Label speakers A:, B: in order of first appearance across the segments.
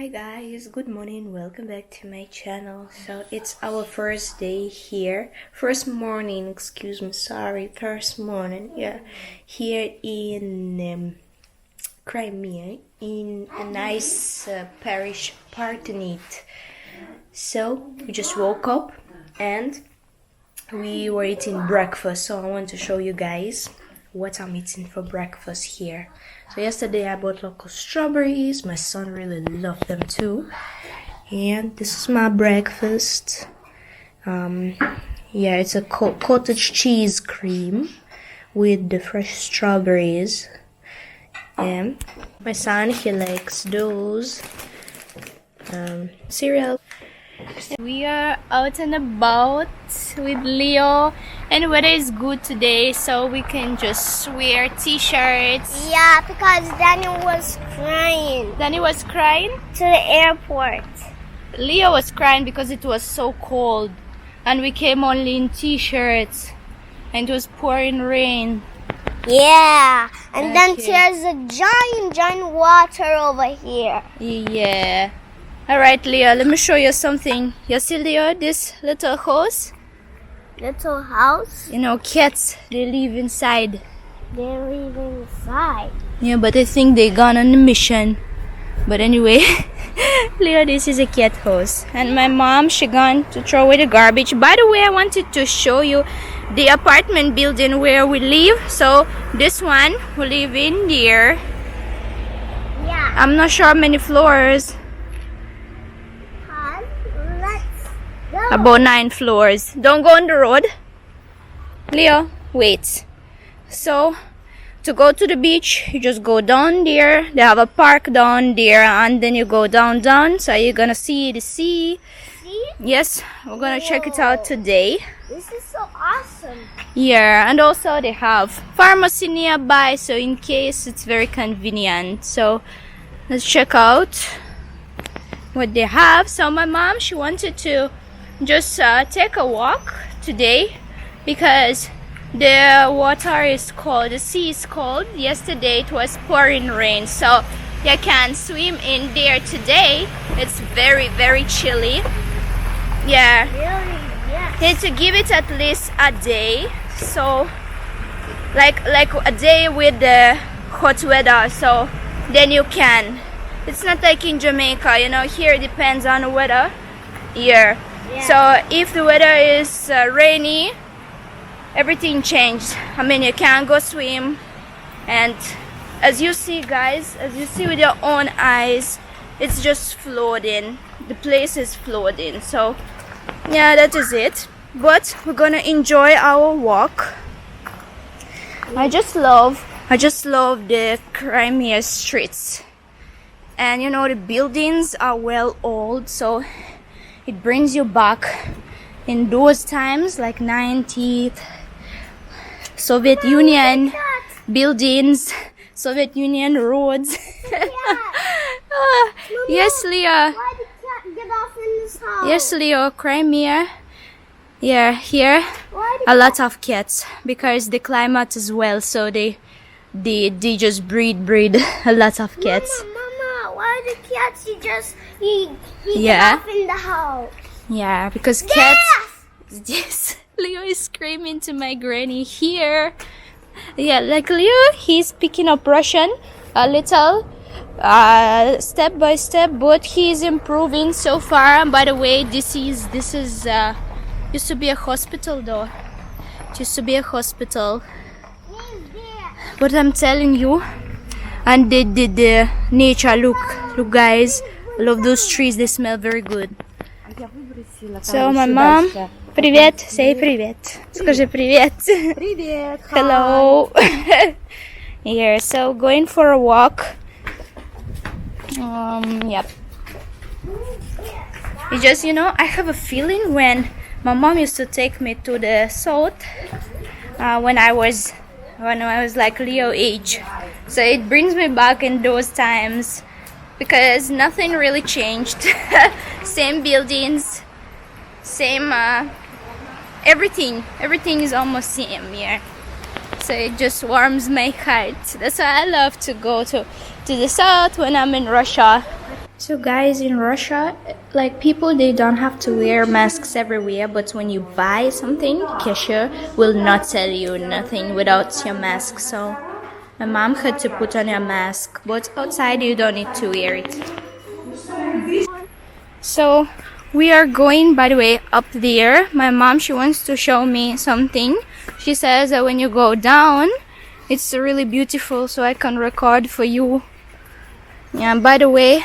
A: Hi guys, good morning, welcome back to my channel. So it's our first day here, first morning here in Crimea, in a nice parish Partenit. So we just woke up and we were eating breakfast, so I want to show you guys what I'm eating for breakfast here. So yesterday I bought local strawberries. My son really loved them too. And this is my breakfast. It's a cottage cheese cream with the fresh strawberries. And my son, he likes those cereal.
B: We are out and about with Leo, and weather is good today, so we can just wear t-shirts.
C: Yeah, because Danny was crying.
B: Danny was crying?
C: To the airport.
B: Leo was crying because it was so cold, and we came only in t-shirts, and it was pouring rain.
C: Yeah, and then there's a giant water over here.
B: Yeah. Alright, Leo, let me show you something. You see, Leo, this little house?
C: Little house?
B: You know, cats, they live inside.
C: They live inside.
B: Yeah, but I think they gone on a mission. But anyway, Leo, this is a cat house. And my mom, she gone to throw away the garbage. By the way, I wanted to show you the apartment building where we live. So this one, we live in there.
C: Yeah.
B: I'm not sure how many floors.
C: Let's go.
B: About 9 floors. Don't go on the road. Leo, wait. So, to go to the beach, you just go down there. They have a park down there, and then you go down. So you're gonna see the sea.
C: See?
B: Yes, we're gonna check it out today.
C: This is so awesome.
B: Yeah, and also they have pharmacy nearby, so in case it's very convenient. So let's check out what they have. So my mom, she wanted to just take a walk today because the water is cold, the sea is cold. Yesterday it was pouring rain, so you can swim in there today. It's very chilly. Yeah,
C: Really? Yes.
B: need to give it at least a day, so like a day with the hot weather, so then you can. It's not like in Jamaica, you know, here it depends on the weather here.
C: Yeah.
B: So if the weather is rainy, everything changed. I mean, you can't go swim, and as you see, guys, as you see with your own eyes, it's just flooding. The place is flooding. So yeah, that is it. But we're gonna enjoy our walk. I just love the Crimea streets. And you know, the buildings are well old, so it brings you back in those times, like 90th, Soviet Union buildings, Soviet Union roads. Yes, Leo.
C: Why did cat get off in this house?
B: Yes, Leo, Crimea. Yeah, here
C: Why did
B: a lot of cats because the climate as well, so they just breed a lot of cats.
C: Mama, why did cats he
B: Yeah.
C: get off in the house?
B: Yeah, because cats. Yes, Leo is screaming to my granny here. Yeah, like Leo, he's picking up Russian a little, step by step, but he's improving so far. And by the way, this is used to be a hospital though. It used to be a hospital. But I'm telling you, and the nature, look guys, I love those trees, they smell very good. So my mom, привет, say привет. Скажи привет.
A: Привет.
B: Hello. Here, so going for a walk. Yep. It's just, you know, I have a feeling when my mom used to take me to the south when I was like Leo age. So it brings me back in those times because nothing really changed. Same buildings, same everything is almost same here. So it just warms my heart. That's why I love to go to the south when I'm in Russia. So guys, in Russia, like people, they don't have to wear masks everywhere, but when you buy something, cashier will not tell you nothing without your mask. So my mom had to put on a mask, but outside you don't need to wear it. So we are going, by the way, up there. My mom, she wants to show me something. She says that when you go down, it's really beautiful, so I can record for you. Yeah, by the way,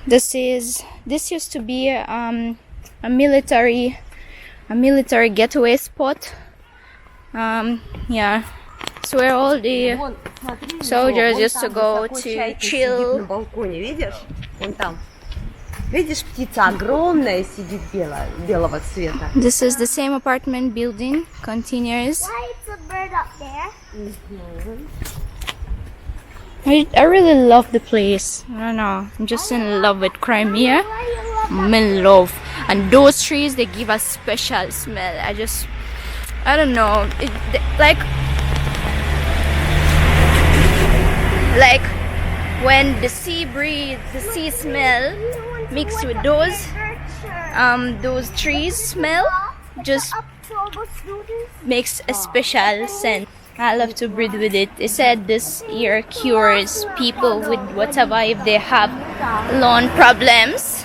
B: this used to be a military getaway spot. Yeah, it's where all the soldiers used to go to chill.
D: Видишь, птица огромная сидит белого цвета.
B: This is the same apartment building, continues.
C: Why is a bird up there?
B: I really love the place. I don't know. I'm just in love with Crimea. I'm in love. And those trees, they give a special smell. I don't know. Like when the sea breeze, the sea smell mixed with those trees smell, just makes a special scent. I love to breathe with it. They said this here cures people with whatever, if they have lung problems.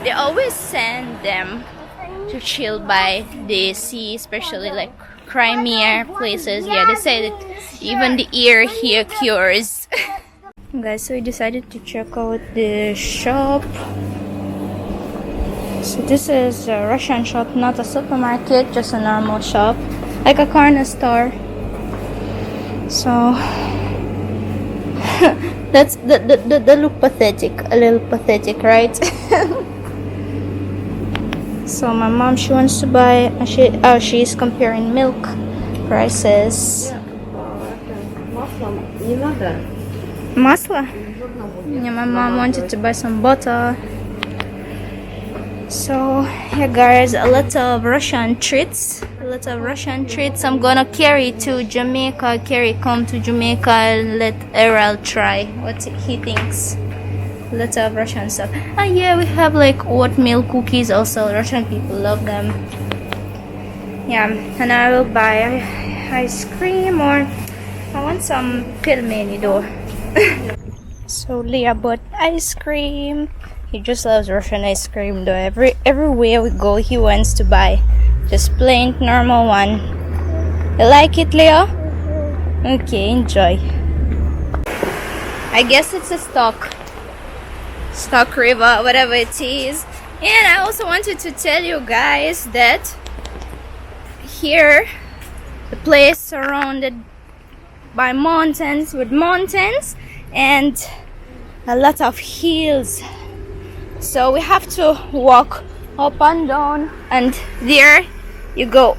B: They always send them to chill by the sea, especially like Crimea places. Yeah, they say that even the air here cures. Guys, so we decided to check out the shop. So this is a Russian shop, not a supermarket, just a normal shop, like a corner store. So that's the look pathetic, a little pathetic, right? So my mom, she wants to buy. She's comparing milk prices. Masla? Yeah, my mom wanted to buy some butter. So yeah guys, a lot of Russian treats. I'm gonna carry to Jamaica. Come to Jamaica and let Errol try what he thinks. A lot of Russian stuff. And yeah, we have like oatmeal cookies also. Russian people love them. Yeah, and I will buy ice cream, or I want some pelmeni though. So Leah bought ice cream. He just loves Russian ice cream though. Everywhere we go, he wants to buy just plain normal one. You like it, Leo? Okay, enjoy. I guess it's a stock river, whatever it is. And I also wanted to tell you guys that here, the place surrounded by mountains, and a lot of hills. So we have to walk up and down, and there you go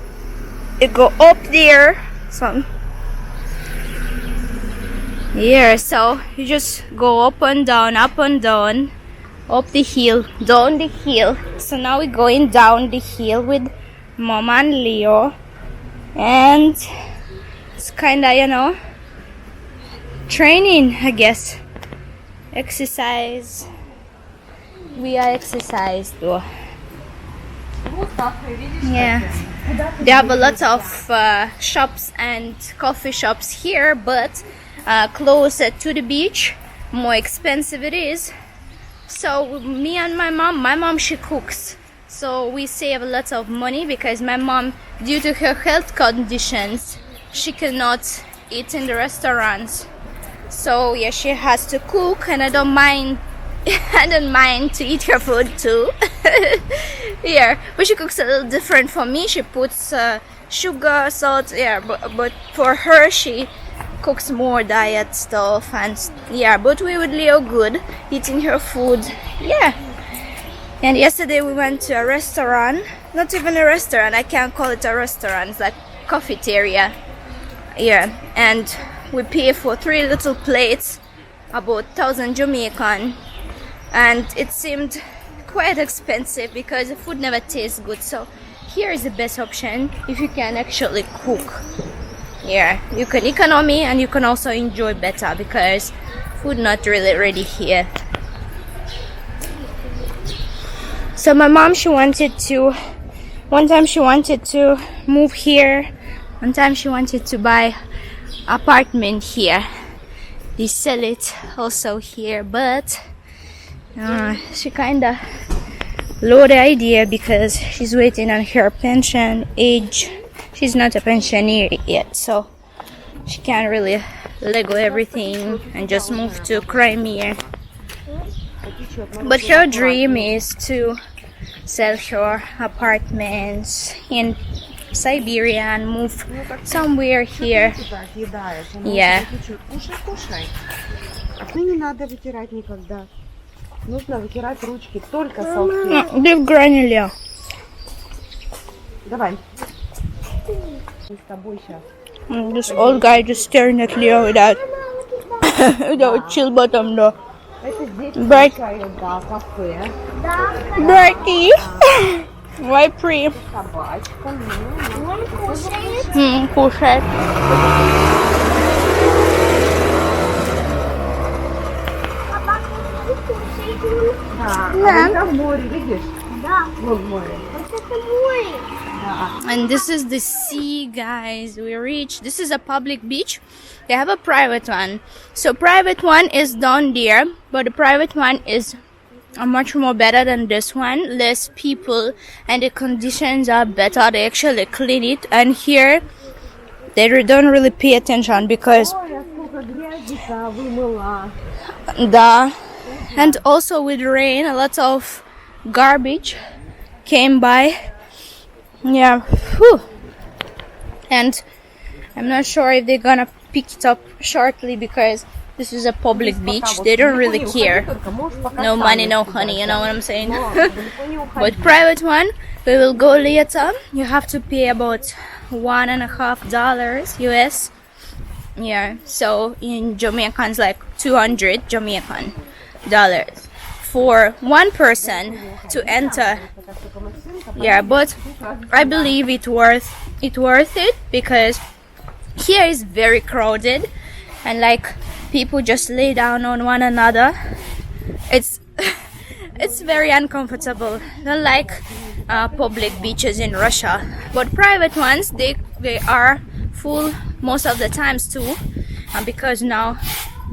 B: up there. So here, so you just go up and down, up the hill, down the hill. So now we're going down the hill with Mama and Leo, and it's kinda, you know, training, I guess. Exercise. We are exercised though. Yeah, they have a lot of shops and coffee shops here, but closer to the beach, more expensive it is. So me and my mom, she cooks, so we save a lot of money, because my mom, due to her health conditions, she cannot eat in the restaurants. So yeah, she has to cook, and I don't mind to eat her food too. Yeah, but she cooks a little different for me. She puts sugar, salt, yeah, but for her, she cooks more diet stuff, and yeah, but we would Leo good eating her food. Yeah. And yesterday we went to a restaurant, not even a restaurant, I can't call it a restaurant, it's like cafeteria. Yeah, and we pay for 3 little plates, about 1,000 Jamaican, and it seemed quite expensive because the food never tastes good. So here is the best option if you can actually cook. Yeah, you can economy, and you can also enjoy better because food not really ready here. So my mom, one time she wanted to move here. One time she wanted to buy apartment here. They sell it also here, but she kinda low the idea because she's waiting on her pension age. She's not a pensioner yet, so she can't really let go everything and just move to Crimea. But her dream is to sell her apartments in Siberia and move somewhere here. Yeah.
D: Кушай. А не надо вытирать никогда. Нужно вытирать ручки только салфеткой.
B: Give Granny Leo.
D: Давай. Мы с тобой сейчас.
B: This old guy just staring at Leo without chill bottom though.
D: Это здесь
B: Брать.
D: да, кафе.
B: Bertie. Why pre?
D: Собачка.
B: Кушает.
D: Да. А в море, видишь?
C: Да.
D: Вон море.
C: Вот это море.
D: Да.
B: And this is the sea, guys. We reached. This is a public beach. They have a private one. So private one is down there, but the private one is much more better than this one. Less people, and the conditions are better. They actually clean it, and here they don't really pay attention because
D: Ой, сколько грязика вымыла.
B: and also with rain, a lot of garbage came by. Yeah, whew. And I'm not sure if they're gonna pick it up shortly because this is a public beach. They don't really care. No money, no honey, you know what I'm saying? But private one, we will go later. You have to pay about $1.50 US. Yeah, so in Jamaican it's like 200 Jamaican dollars for one person to enter. Yeah, but I believe it's worth it because here is very crowded and like people just lay down on one another. It's it's very uncomfortable. Not like public beaches in Russia, but private ones they are full most of the times too, because now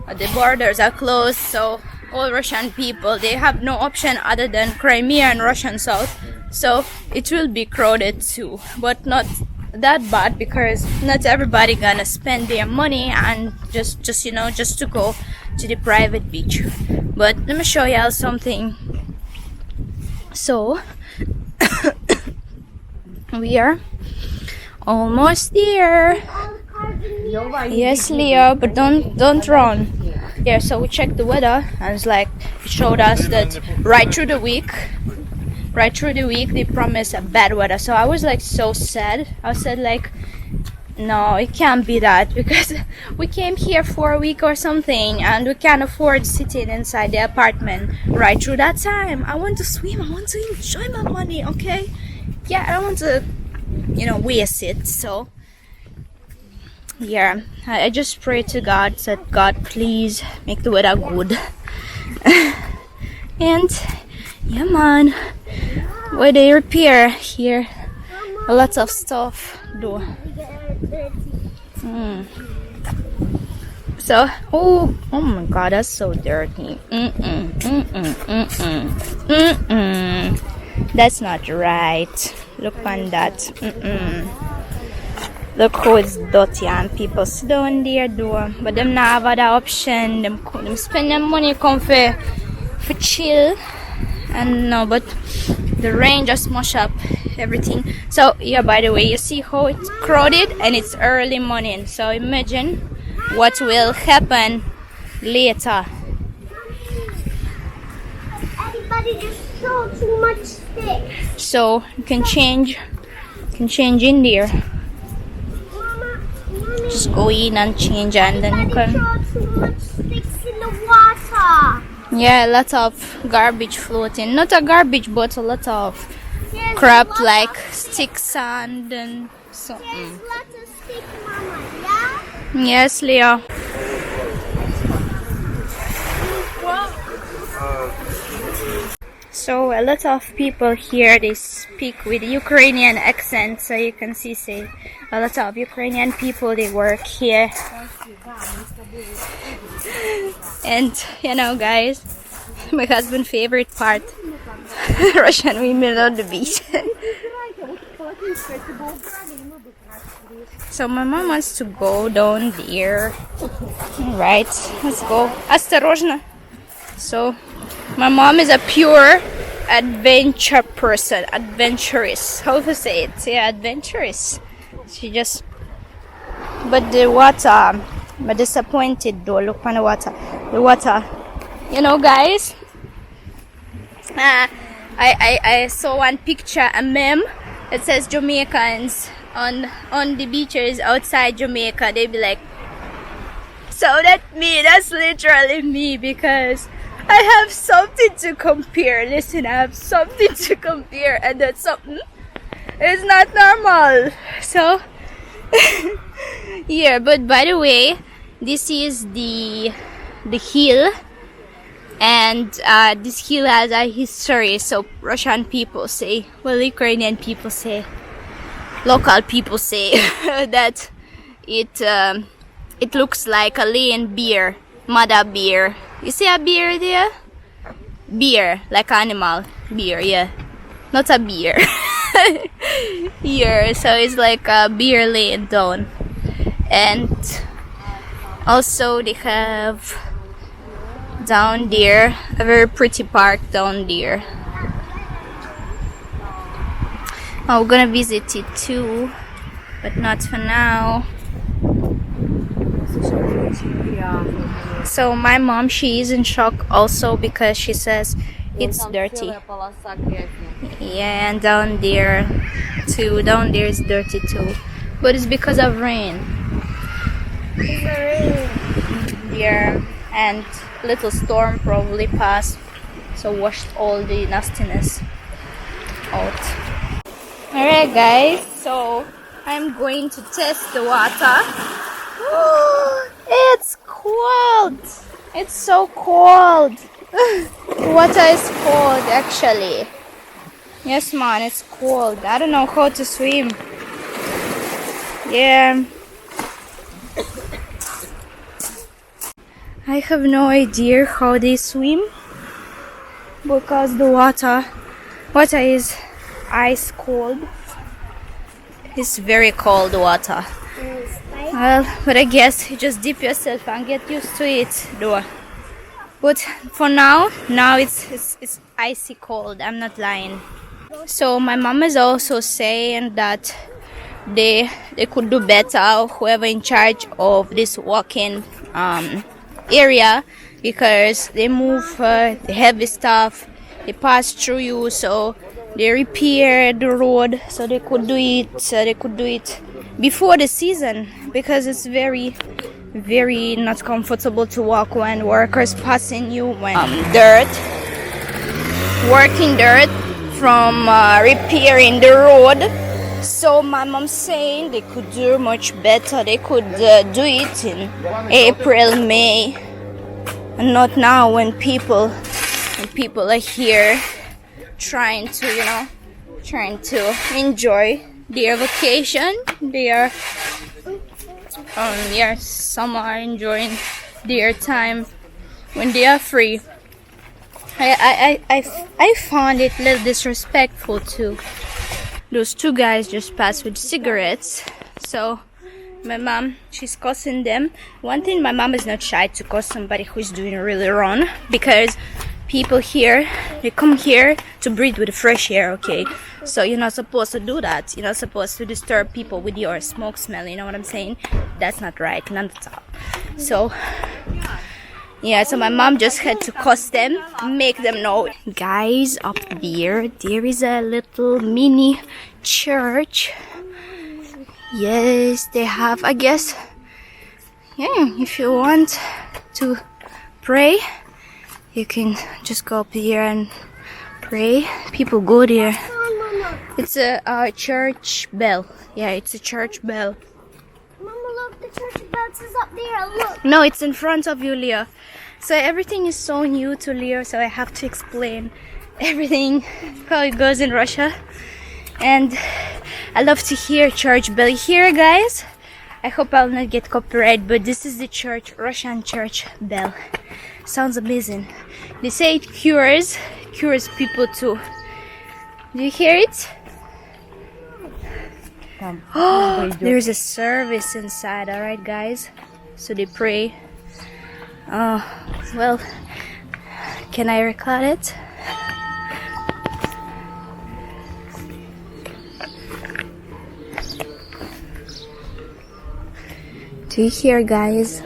B: the borders are closed, so all Russian people they have no option other than Crimea and Russian South, so it will be crowded too, but not that bad because not everybody gonna spend their money and just to go to the private beach. But let me show y'all something. So we are almost there. Yes, Leo, but don't run. Yeah, so we checked the weather and it's like it showed us that right through the week they promised a bad weather. So I was like so sad. I said like, no, it can't be that because we came here for a week or something and we can't afford sitting inside the apartment right through that time. I want to swim, I want to enjoy my money, okay? Yeah, I don't want to waste it. So yeah, I just pray to God that God please make the weather good. And yeah man, where they repair here a lot of stuff though. So oh my god, that's so dirty. That's not right. Look on that. Look how it's dirty and people sit down there though, but them not have other option. Them spend their money come for chill, and no, but the rain just smash up everything. So yeah, by the way, you see how it's crowded and it's early morning, so imagine what will happen later.
C: Everybody just throw too much sticks.
B: So you can change in there. Just go in and change and then you can.
C: Throw too much sticks in the water.
B: Yeah, a lot of garbage floating. Not a garbage, but a lot of
C: There's
B: crap
C: lots
B: like
C: of-
B: stick sand and so.
C: There's lots of sticks, Mama. Yeah.
B: Yes, Leo. So a lot of people here, they speak with Ukrainian accent, so you can see, say, a lot of Ukrainian people, they work here. And you know, guys, my husband's favorite part, Russian women on the beach. So my mom wants to go down there. Alright, let's go. Осторожно. So my mom is a pure adventure person, adventurous. How to say it? Yeah, adventurous. She just, but the water, I'm disappointed though. Look on the water. The water. You know, guys, I saw one picture, a meme. It says Jamaicans on the beaches outside Jamaica. They be like, so that's literally me, because I have something to compare. Listen, I have something to compare, and that something is not normal. So yeah, but by the way, this is the hill, and this hill has a history. So Russian people say, well, Ukrainian people say, local people say that it looks like a laying bear, mother bear. You see a bear there? Bear, like animal. Bear, yeah. Not a beer. Here, so it's like a beer laying down. And also they have down there a very pretty park down there. We're gonna visit it too, but not for now. So my mom, she is in shock also, because she says it's dirty. Yeah, and down there too. Down there is dirty too, but it's because of rain. Yeah, and little storm probably passed, so washed all the nastiness out. Alright guys, so I'm going to test the water. It's cold. It's so cold. Water is cold actually. Yes man, it's cold. I don't know how to swim. Yeah. I have no idea how they swim, because the water is ice cold. It's very cold water. Well, but I guess you just dip yourself and get used to it though. But for now it's icy cold. I'm not lying. So my mom is also saying that they could do better, whoever in charge of this walking area, because they move the heavy stuff, they pass through you, so they repair the road so they could do it before the season, because it's very not comfortable to walk when workers passing you when working dirt from repairing the road. So my mom's saying they could do much better. They could do it in April, May, and not now when people are here trying to enjoy their vacation. Some are enjoying their time when they are free. I found it a little disrespectful too. Those two guys just passed with cigarettes. So my mom, she's cussing them. One thing, my mom is not shy to cuss somebody who's doing really wrong, because people here, they come here to breathe with the fresh air, okay? So you're not supposed to do that. You're not supposed to disturb people with your smoke smell, you know what I'm saying? That's not right, not at all. So yeah, so my mom just had to cuss them, make them know. Guys, up there is a little mini church. Yes, they have, I guess, yeah, if you want to pray, you can just go up here and pray. People go there. It's a church bell. Yeah, it's a church bell.
C: Mama, look, the church bell is up there. Look.
B: No, it's in front of you, Leah. So everything is so new to Leah, so I have to explain everything, how it goes in Russia. And I love to hear church bell here, guys. I hope I'll not get copyright, but this is the church, Russian church bell. Sounds amazing. They say it cures people too. Do you hear it? Oh, there's a service inside. All right, guys. So they pray. Oh, well, can I record it? Do you hear, guys?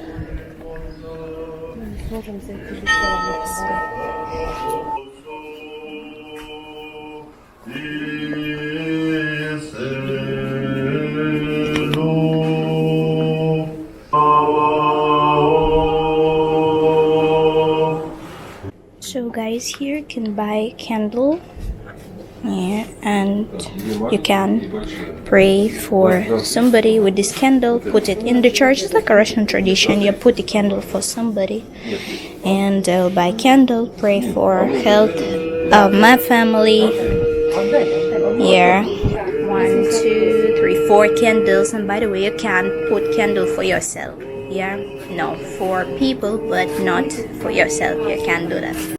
B: So guys, here you can buy candle, yeah, and you can pray for somebody with this candle, put it in the church. It's like a Russian tradition. You put the candle for somebody, and I'll buy candle, pray for health of my family. Yeah, 1, 2, 3, 4 candles. And by the way, you can put candle for yourself. Yeah, no, for people, but not for yourself. You can do that.